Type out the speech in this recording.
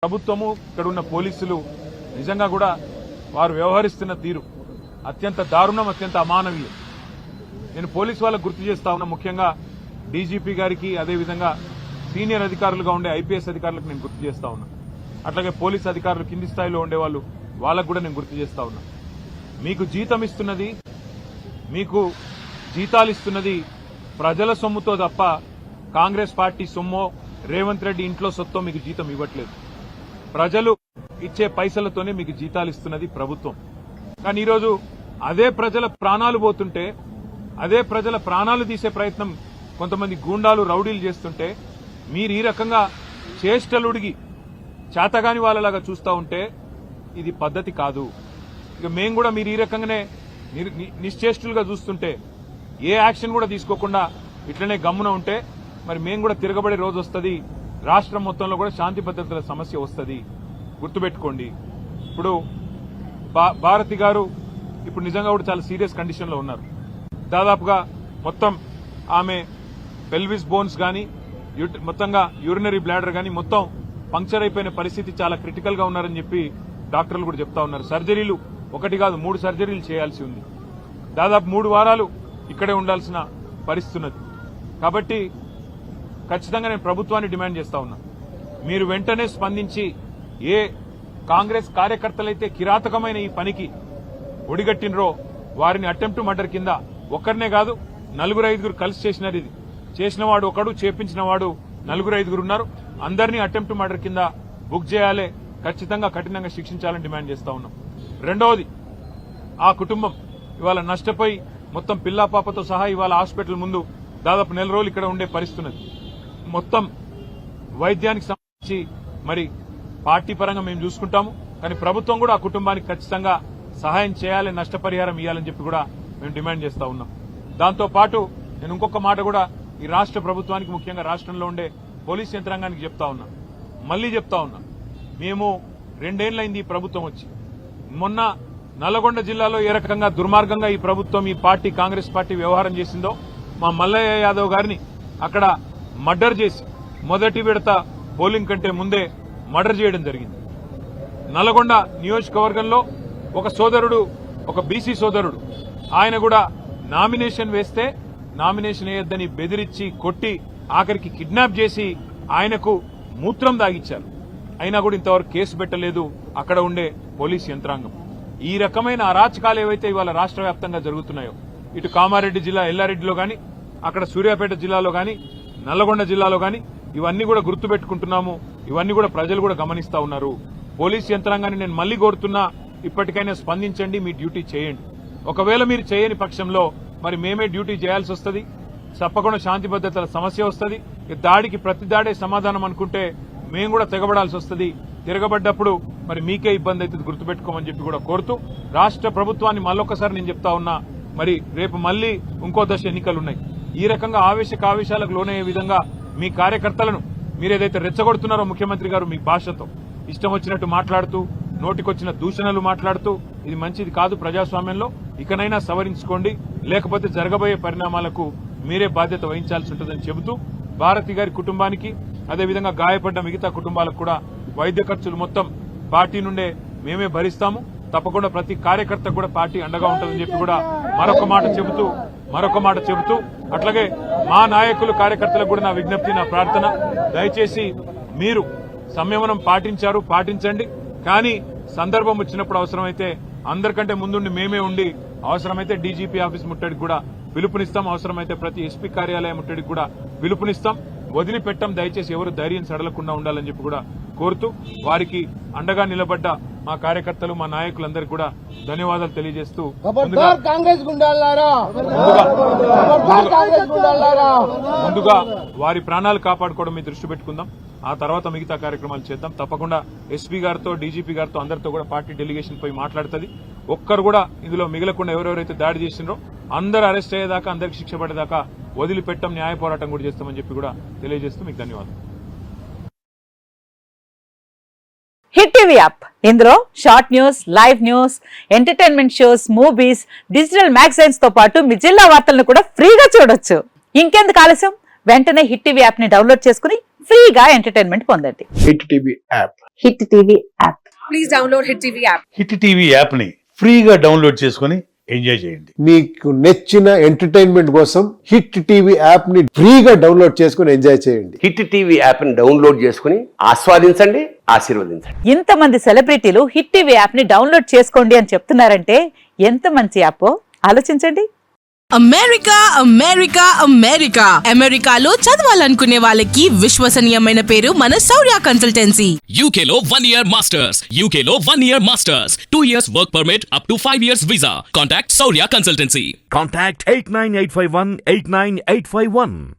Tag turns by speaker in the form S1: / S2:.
S1: ప్రభుత్వము ఇక్కడ ఉన్న పోలీసులు నిజంగా కూడా వారు వ్యవహరిస్తున్న తీరు అత్యంత దారుణం, అత్యంత అమానవీయం. నేను పోలీసు వాళ్ళకు గుర్తు చేస్తా ఉన్నా, ముఖ్యంగా డీజీపీ గారికి, అదేవిధంగా సీనియర్ అధికారులుగా ఉండే ఐపీఎస్ అధికారులకు నేను గుర్తు చేస్తా ఉన్నా. అట్లాగే పోలీసు అధికారులు కింది స్థాయిలో ఉండేవాళ్ళు, వాళ్ళకు కూడా నేను గుర్తు చేస్తా ఉన్నా. మీకు జీతం ఇస్తున్నది, మీకు జీతాలు ఇస్తున్నది ప్రజల సొమ్ముతో తప్ప కాంగ్రెస్ పార్టీ సొమ్మో రేవంత్ రెడ్డి ఇంట్లో సొత్తో మీకు జీతం ఇవ్వట్లేదు. ప్రజలు ఇచ్చే పైసలతోనే మీకు జీతాలు ఇస్తున్నది ప్రభుత్వం. కానీ ఈరోజు అదే ప్రజల ప్రాణాలు పోతుంటే, అదే ప్రజల ప్రాణాలు తీసే ప్రయత్నం కొంతమంది గూండాలు, రౌడీలు చేస్తుంటే మీరు ఈ రకంగా చేష్టలుడిగి చేతగాని వాళ్ళలాగా చూస్తూ ఉంటే ఇది పద్ధతి కాదు. ఇక మేము కూడా మీరు ఈ రకంగానే నిశ్చేష్టులుగా చూస్తుంటే, ఏ యాక్షన్ కూడా తీసుకోకుండా ఇట్లనే గమ్మున ఉంటే మరి మేము కూడా తిరగబడే రోజు వస్తుంది. రాష్ట్రం మొత్తంలో కూడా శాంతి భద్రతల సమస్య వస్తుంది. గుర్తుపెట్టుకోండి. ఇప్పుడు భారతి గారు ఇప్పుడు నిజంగా కూడా చాలా సీరియస్ కండిషన్ లో ఉన్నారు. దాదాపుగా మొత్తం ఆమె పెల్విస్ బోన్స్ గాని, మొత్తంగా యూరినరీ బ్లాడర్ గాని మొత్తం పంక్చర్ అయిపోయిన పరిస్థితి, చాలా క్రిటికల్ గా ఉన్నారని చెప్పి డాక్టర్లు కూడా చెప్తా ఉన్నారు. సర్జరీలు ఒకటి కాదు 3 సర్జరీలు చేయాల్సి ఉంది. దాదాపు 3 వారాలు ఇక్కడే ఉండాల్సిన పరిస్థితి ఉన్నది. కాబట్టి ఖచ్చితంగా నేను ప్రభుత్వాన్ని డిమాండ్ చేస్తా ఉన్నా, మీరు వెంటనే స్పందించి ఏ కాంగ్రెస్ కార్యకర్తలైతే కిరాతకమైన ఈ పనికి ఒడిగట్టినరో వారిని అటెంప్ట్ మర్డర్ కింద ఒక్కరినే కాదు 4-5 కలిసి చేసినారు. ఇది చేసినవాడు ఒకడు, చేపించిన వాడు 4-5 ఉన్నారు. అందరినీ అటెంప్ట్ మర్డర్ కింద బుక్ చేయాలి, ఖచ్చితంగా కఠినంగా శిక్షించాలని డిమాండ్ చేస్తా ఉన్నాం. రెండవది, ఆ కుటుంబం ఇవాళ నష్టపోయి మొత్తం పిల్లా పాపతో సహా ఇవాళ హాస్పిటల్ ముందు దాదాపు 4 రోజులు ఇక్కడ ఉండే పరిస్థితి ఉన్నది. మొత్తం వైద్యానికి సంబంధించి మరి పార్టీ పరంగా మేము చూసుకుంటాము, కానీ ప్రభుత్వం కూడా ఆ కుటుంబానికి ఖచ్చితంగా సహాయం చేయాలి, నష్టపరిహారం ఇవ్వాలని చెప్పి కూడా మేము డిమాండ్ చేస్తా ఉన్నాం. దాంతో పాటు నేను ఇంకొక మాట కూడా ఈ రాష్ట్ర ప్రభుత్వానికి, ముఖ్యంగా రాష్ట్రంలో ఉండే పోలీస్ యంత్రాంగానికి చెప్తా ఉన్నా, మళ్లీ చెప్తా ఉన్నా. మేము 2 ఏళ్లైంది ఈ ప్రభుత్వం వచ్చి. మొన్న నల్లగొండ జిల్లాలో ఏ రకంగా దుర్మార్గంగా ఈ ప్రభుత్వం, ఈ పార్టీ, కాంగ్రెస్ పార్టీ వ్యవహారం చేసిందో, మా మల్లయ్య యాదవ్ గారిని అక్కడ మర్డర్ చేసి మొదటి విడత పోలింగ్ కంటే ముందే మర్డర్ చేయడం జరిగింది. నల్లగొండ నియోజకవర్గంలో ఒక సోదరుడు, ఒక బీసీ సోదరుడు, ఆయన కూడా నామినేషన్ వేస్తే నామినేషన్ వేయొద్దని బెదిరించి కొట్టి ఆఖరికి కిడ్నాప్ చేసి ఆయనకు మూత్రం దాగిచ్చారు. అయినా కూడా ఇంతవరకు కేసు పెట్టలేదు అక్కడ ఉండే పోలీస్ యంత్రాంగం. ఈ రకమైన అరాచకాలు ఏవైతే ఇవాళ రాష్ట్ర వ్యాప్తంగా జరుగుతున్నాయో, ఇటు కామారెడ్డి జిల్లా ఎల్లారెడ్డిలో గాని, అక్కడ సూర్యాపేట జిల్లాలో గాని, నల్లగొండ జిల్లాలో గాని, ఇవన్నీ కూడా గుర్తుపెట్టుకుంటున్నాము. ఇవన్నీ కూడా ప్రజలు కూడా గమనిస్తా ఉన్నారు. పోలీస్ యంత్రాంగాన్ని నేను మళ్లీ కోరుతున్నా, ఇప్పటికైనా స్పందించండి, మీ డ్యూటీ చేయండి. ఒకవేళ మీరు చేయని పక్షంలో మరి మేమే డ్యూటీ చేయాల్సి వస్తుంది. తప్పకుండా శాంతి భద్రతల సమస్య వస్తుంది. దాడికి ప్రతి దాడే సమాధానం అనుకుంటే మేము కూడా తెగబడాల్సి వస్తుంది. తిరగబడ్డప్పుడు మరి మీకే ఇబ్బంది అవుతుంది, గుర్తుపెట్టుకోమని చెప్పి కూడా కోరుతూ, రాష్ట్ర ప్రభుత్వాన్ని మళ్ళొక్కసారి నేను చెప్తా ఉన్నా, మరి రేపు మళ్లీ ఇంకో దశ ఎన్నికలున్నాయి. ఈ రకంగా ఆవేశాలకు లోనయ్యే విధంగా మీ కార్యకర్తలను మీరేదైతే రెచ్చగొడుతున్నారో ముఖ్యమంత్రి గారు మీ భాషతో ఇష్టం వచ్చినట్టు మాట్లాడుతూ, నోటికొచ్చిన దూషణలు మాట్లాడుతూ, ఇది మంచిది కాదు ప్రజాస్వామ్యంలో. ఇకనైనా సవరించుకోండి, లేకపోతే జరగబోయే పరిణామాలకు మీరే బాధ్యత వహించాల్సి ఉంటుందని చెబుతూ, భారతి గారి కుటుంబానికి, అదేవిధంగా గాయపడ్డ మిగతా కుటుంబాలకు కూడా వైద్య ఖర్చులు మొత్తం పార్టీ నుండే మేమే భరిస్తాము. తప్పకుండా ప్రతి కార్యకర్త కూడా పార్టీ అండగా ఉంటుందని చెప్పి కూడా మరొక మాట చెబుతూ అట్లాగే మా నాయకులు, కార్యకర్తలకు కూడా నా విజ్ఞప్తి, నా ప్రార్థన, దయచేసి మీరు సంయమనం పాటించండి. కానీ సందర్భం వచ్చినప్పుడు అవసరమైతే అందరికంటే ముందుండి మేమే ఉండి, అవసరమైతే డీజీపీ ఆఫీస్ ముట్టడికి కూడా పిలుపునిస్తాం, అవసరమైతే ప్రతి ఎస్పీ కార్యాలయం ముట్టడికి కూడా పిలుపునిస్తాం. వదిలిపెట్టం. దయచేసి ఎవరు ధైర్యం సడలకుండా ఉండాలని చెప్పి కూడా కోరుతూ, వారికి అండగా నిలబడ్డ మా కార్యకర్తలు, మా నాయకులందరికీ కూడా ధన్యవాదాలు తెలియజేస్తూ ముందుగా వారి ప్రాణాలు కాపాడుకోవడం మీద దృష్టి పెట్టుకుందాం. ఆ తర్వాత మిగతా కార్యక్రమాలు చేద్దాం. తప్పకుండా ఎస్పీ గారితో, డీజీపీ గారితో అందరితో కూడా పార్టీ డెలిగేషన్ పోయి మాట్లాడుతుంది. ఒక్కరు కూడా ఇందులో మిగలకుండా ఎవరెవరైతే దాడి చేసినారో అందరూ అరెస్ట్ అయ్యేదాకా, అందరికి శిక్ష పడేదాకా వదిలిపెట్టం, న్యాయ పోరాటం కూడా చేస్తామని చెప్పి కూడా తెలియజేస్తూ మీకు ధన్యవాదాలు.
S2: హిట్ టీవీ యాప్, ఇందులో short news, live news, entertainment shows, movies, digital magazines తో పాటు మీ జిల్లా వార్తలను కూడా ఫ్రీగా చూడొచ్చు. ఇంకెందుకు ఆలస్యం, వెంటనే హిట్ టీవీ యాప్ ని డౌన్లోడ్ చేసుకుని ఫ్రీగా ఎంటర్టైన్మెంట్ పొందండి.
S3: Hit TV app.
S2: Hit TV app.
S4: Please download Hit TV app.
S5: Hit TV యాప్ని ఫ్రీగా డౌన్లోడ్ చేసుకొని ఎంజాయ్ చేయండి.
S3: మీకు నచ్చిన ఎంటర్టైన్మెంట్ కోసం హిట్ టీవీ యాప్ ని ఫ్రీగా డౌన్లోడ్ చేసుకుని ఎంజాయ్ చేయండి.
S6: హిట్ టీవీ యాప్ని డౌన్లోడ్ చేసుకుని ఆస్వాదించండి, ఆశీర్వదించండి.
S2: ఇంతమంది సెలబ్రిటీలు హిట్ టీవీ యాప్ ని డౌన్లోడ్ చేసుకోండి అని చెప్తున్నారంటే ఎంత మంచి యాప్ ఆలోచించండి.
S7: అమెరికా అమెరికా అమెరికా అమెరికాలో చదవాలనుకునే వాళ్ళకి విశ్వసనీయమైన పేరు మన శౌర్య consultancy.
S8: UK Law 1 Year Masters. UK Law 1 Year Masters. 2 years work permit up to 5 years visa. Contact Saurya Consultancy.
S9: Contact 89851 89851.